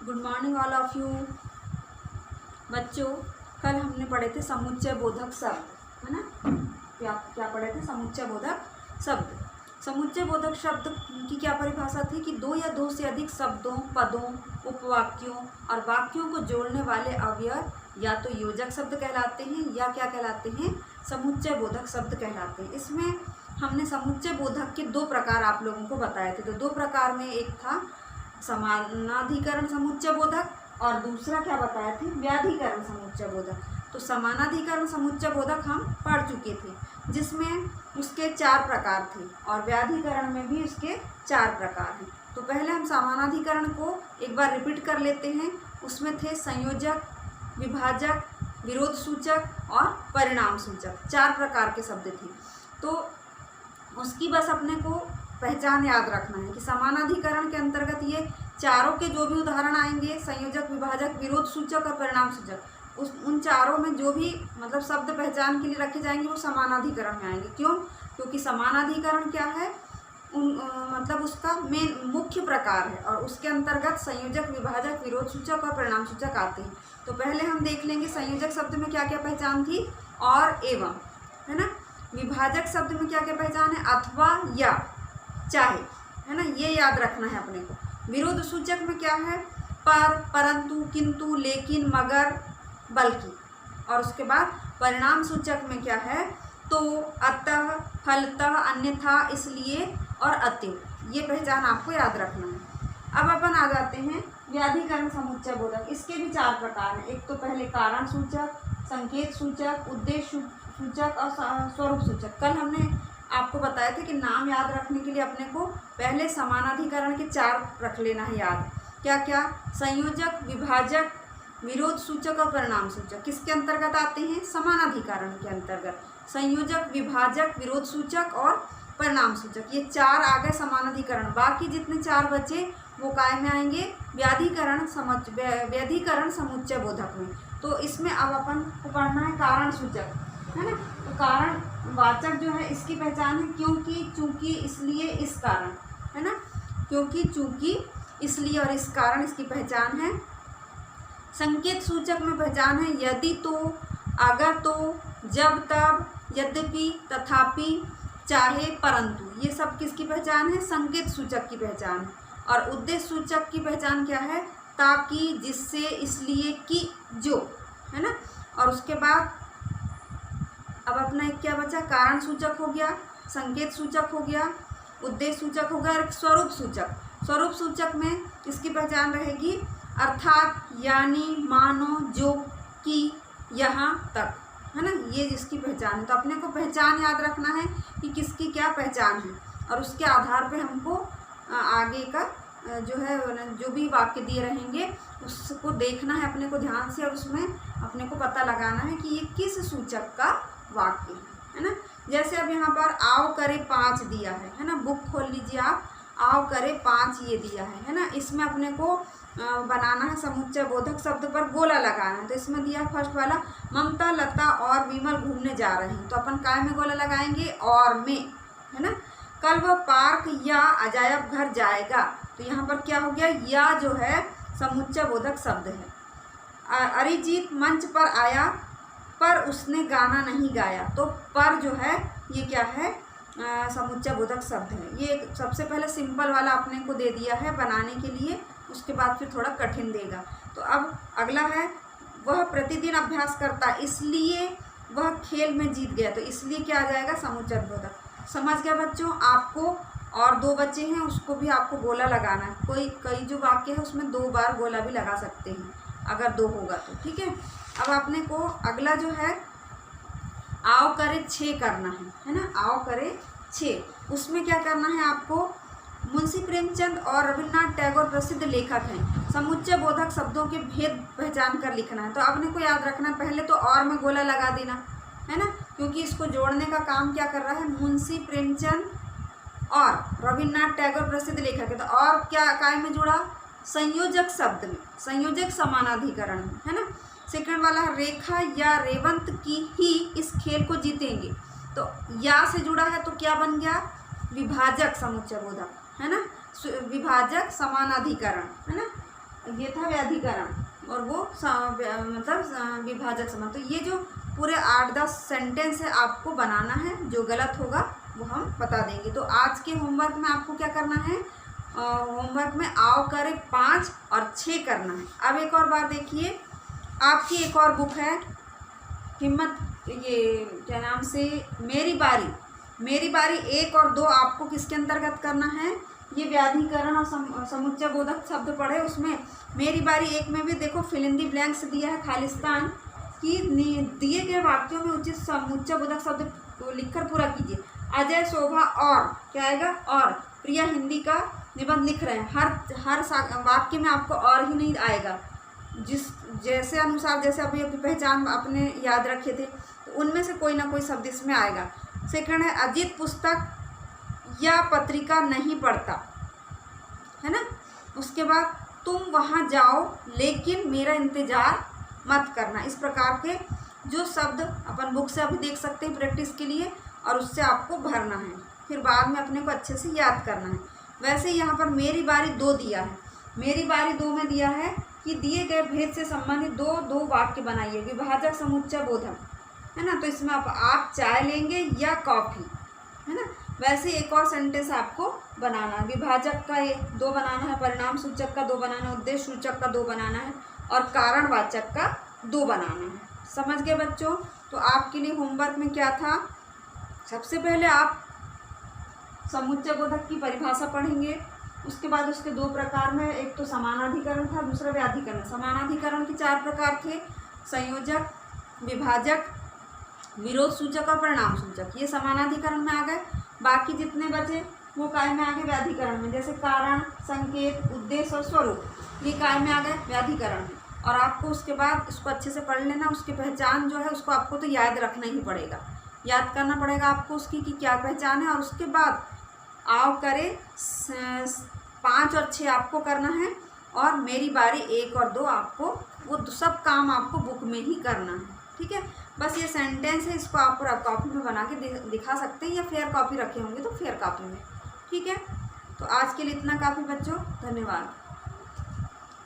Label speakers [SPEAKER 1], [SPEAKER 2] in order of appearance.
[SPEAKER 1] Good morning all of you. बच्चों, कल हमने पढ़े थे समुच्चय बोधक शब्द, है ना। क्या पढ़े थे? समुच्चय बोधक शब्द। समुच्चय बोधक शब्द की क्या परिभाषा थी कि दो या दो से अधिक शब्दों, पदों, उपवाक्यों और वाक्यों को जोड़ने वाले अवयव या तो योजक शब्द कहलाते हैं या क्या कहलाते हैं? समुच्चय बोधक शब्द कहलाते हैं। इसमें हमने समुच्चय बोधक के दो प्रकार आप लोगों को बताए थे। तो दो प्रकार में एक था समानाधिकरण समुच्चय बोधक और दूसरा क्या बताया थे? व्याधिकरण समुच्चय बोधक। तो समानाधिकरण समुच्चय बोधक हम पढ़ चुके थे, जिसमें उसके 4 प्रकार थे और व्याधिकरण में भी उसके 4 प्रकार हैं। तो पहले हम समानाधिकरण को एक बार रिपीट कर लेते हैं। उसमें थे संयोजक, विभाजक, विरोध सूचक और परिणाम सूचक। 4 प्रकार के शब्द थे। तो उसकी बस अपने को पहचान याद रखना है कि समानाधिकरण के अंतर्गत ये चारों के जो भी उदाहरण आएंगे, संयोजक, विभाजक, विरोध सूचक और परिणाम सूचक, उन चारों में जो भी मतलब शब्द पहचान के लिए रखे जाएंगे वो समानाधिकरण में आएंगे। क्यों? क्योंकि समानाधिकरण क्या है? मतलब उसका मुख्य प्रकार है और उसके अंतर्गत संयोजक, विभाजक, विरोध सूचक और परिणाम सूचक आते हैं। तो पहले हम देख लेंगे संयोजक शब्द में क्या क्या पहचान थी और एवं, है ना। विभाजक शब्द में क्या क्या पहचान है? अथवा, या, चाहे, है ना, ये याद रखना है अपने को। विरोध सूचक में क्या है? पर, परंतु, किंतु, लेकिन, मगर, बल्कि। और उसके बाद परिणाम सूचक में क्या है? तो, अतः, फलतः, अन्यथा, इसलिए और अतएव। ये पहचान आपको याद रखना है। अब अपन आ जाते हैं व्याधिकरण समुच्चय बोधक। इसके भी 4 प्रकार हैं। एक तो पहले कारण सूचक, संकेत सूचक, उद्देश्य सूचक और स्वरूप सूचक। कल हमने आपको बताया था कि नाम याद रखने के लिए अपने को पहले समानाधिकरण के 4 रख लेना है याद। क्या क्या? संयोजक, विभाजक, विरोध सूचक और परिणाम सूचक किसके अंतर्गत आते हैं? समानाधिकरण के अंतर्गत। संयोजक, विभाजक, विरोध सूचक और परिणाम सूचक, ये 4 आ गए समानाधिकरण। बाकी जितने 4 बचे वो काय में आएंगे? व्याधिकरण समुच्चय बोधक में। तो इसमें अब अपन को पढ़ना है कारण सूचक, है ना। तो कारण वाचक जो है इसकी पहचान है क्योंकि, चूंकि, इसलिए, इस कारण, है ना। क्योंकि, चूंकि, इसलिए और इस कारण इसकी पहचान है। संकेत सूचक में पहचान है यदि, तो, अगर, तो, जब, तब, यद्यपि, तथापि, चाहे, परंतु। ये सब किसकी पहचान है? संकेत सूचक की पहचान है। और उद्देश्य सूचक की पहचान क्या है? ताकि, जिससे, इसलिए, कि, जो, है ना। और उसके बाद अब अपना एक क्या बचा? कारण सूचक हो गया, संकेत सूचक हो गया, उद्देश्य सूचक हो गया और स्वरूप सूचक। स्वरूप सूचक में इसकी पहचान रहेगी अर्थात, यानी, मानो, जो, कि, यहाँ तक, है ना। ये जिसकी पहचान है। तो अपने को पहचान याद रखना है कि किसकी क्या पहचान है और उसके आधार पे हमको आगे का जो है जो भी वाक्य दिए रहेंगे उसको देखना है अपने को ध्यान से और उसमें अपने को पता लगाना है कि ये किस सूचक का वाक्य है ना। जैसे अब यहाँ पर आओ करे 5 दिया है ना। बुक खोल लीजिए आप, आओ करे 5 ये दिया है ना। इसमें अपने को बनाना है समुच्चय बोधक शब्द पर गोला लगाना है। तो इसमें दिया फर्स्ट वाला, ममता, लता और विमल घूमने जा रहे हैं। तो अपन काय में गोला लगाएंगे? और में, है ना। कल वह पार्क या अजायब घर जाएगा। तो यहाँ पर क्या हो गया? या जो है समुच्चय बोधक शब्द है। अरिजीत मंच पर आया पर उसने गाना नहीं गाया। तो पर जो है ये क्या है? समुच्चय बोधक शब्द है। ये सबसे पहले सिंपल वाला अपने को दे दिया है बनाने के लिए, उसके बाद फिर थोड़ा कठिन देगा। तो अब अगला है, वह प्रतिदिन अभ्यास करता इसलिए वह खेल में जीत गया। तो इसलिए क्या आ जाएगा? समुच्चय बोधक। समझ गया बच्चों? आपको और 2 बच्चे हैं, उसको भी आपको गोला लगाना है। कई जो वाक्य है उसमें 2 बार गोला भी लगा सकते हैं अगर 2 होगा तो, ठीक है। अब अपने को अगला जो है आओ करे 6 करना है ना। आओ करे 6, उसमें क्या करना है आपको? मुंशी प्रेमचंद और रविन्द्रनाथ टैगोर प्रसिद्ध लेखक हैं। समुच्चय बोधक शब्दों के भेद पहचान कर लिखना है। तो अपने को याद रखना, पहले तो और में गोला लगा देना है ना, क्योंकि इसको जोड़ने का काम क्या कर रहा है? मुंशी प्रेमचंद और रविन्द्रनाथ टैगोर प्रसिद्ध लेखक है। तो और क्या काय में जुड़ा? संयोजक शब्द में, संयोजक समानाधिकरण में, है ना। सेकंड वाला है, रेखा या रेवंत की ही इस खेल को जीतेंगे। तो या से जुड़ा है तो क्या बन गया? विभाजक समुच्चय बोधक, है ना। विभाजक समानाधिकरण, है ना। ये था व्याधिकरण और वो मतलब विभाजक संबंध। तो ये जो पूरे 8-10 सेंटेंस है आपको बनाना है, जो गलत होगा वो हम बता देंगे। तो आज के होमवर्क में आपको क्या करना है, होमवर्क में आओ करे 5 और 6 करना है। अब एक और बार देखिए, आपकी एक और बुक है हिम्मत, ये क्या नाम से, मेरी बारी 1 और 2 आपको किसके अंतर्गत करना है, ये व्याधिकरण और समुच्चय बोधक शब्द पढ़े, उसमें मेरी बारी 1 में भी देखो फिल इन दी ब्लैंक्स दिया है खालिस्तान की, दिए गए वाक्यों में उचित समुच्चय बोधक शब्द को लिखकर पूरा कीजिए। अजय, शोभा और क्या आएगा, और प्रिया हिंदी का निबंध लिख रहे हैं। हर वाक्य में आपको और ही नहीं आएगा, जिस जैसे अनुसार जैसे अभी पहचान आपने याद रखे थे, तो उनमें से कोई ना कोई शब्द इसमें आएगा। सेकंड है अजीत पुस्तक या पत्रिका नहीं पढ़ता, है ना। उसके बाद तुम वहाँ जाओ लेकिन मेरा इंतज़ार मत करना। इस प्रकार के जो शब्द अपन बुक से अभी देख सकते हैं प्रैक्टिस के लिए, और उससे आपको भरना है, फिर बाद में अपने को अच्छे से याद करना है। वैसे यहाँ पर मेरी बारी 2 दिया है, मेरी बारी 2 में दिया है कि दिए गए भेद से संबंधित दो वाक्य बनाइए, विभाजक समुच्चय बोधक, है ना। तो इसमें आप चाय लेंगे या कॉफ़ी, है ना। वैसे एक और सेंटेंस आपको बनाना है, विभाजक का 2 बनाना है, परिणाम सूचक का 2 बनाना है, उद्देश्य सूचक का 2 बनाना है, और कारणवाचक का 2 बनाना है। समझ गए बच्चों। तो आपके लिए होमवर्क में क्या था, सबसे पहले आप समुच्चय बोधक की परिभाषा पढ़ेंगे, उसके बाद उसके 2 प्रकार में, एक तो समानाधिकरण था, दूसरा व्याधिकरण। समानाधिकरण के 4 प्रकार थे, संयोजक, विभाजक, विरोध सूचक और परिणाम सूचक, ये समानाधिकरण में आ गए। बाकी जितने बचे वो काय में आ गए व्याधिकरण में, जैसे कारण, संकेत, उद्देश्य और स्वरूप, ये काय में आ गए व्याधिकरण में। और आपको उसके बाद इसको अच्छे से पढ़ लेना, उसकी पहचान जो है उसको आपको तो याद रखना ही पड़ेगा, याद करना पड़ेगा आपको उसकी कि क्या पहचान है। और उसके बाद आओ करे 5 और 6 आपको करना है, और मेरी बारी 1 और 2 आपको, वो सब काम आपको बुक में ही करना है, ठीक है। बस ये सेंटेंस है, इसको आप पूरा कॉपी में बना के दिखा सकते हैं, या फेयर कॉपी रखे होंगे तो फेयर कॉपी में, ठीक है। तो आज के लिए इतना काफ़ी बच्चों, धन्यवाद।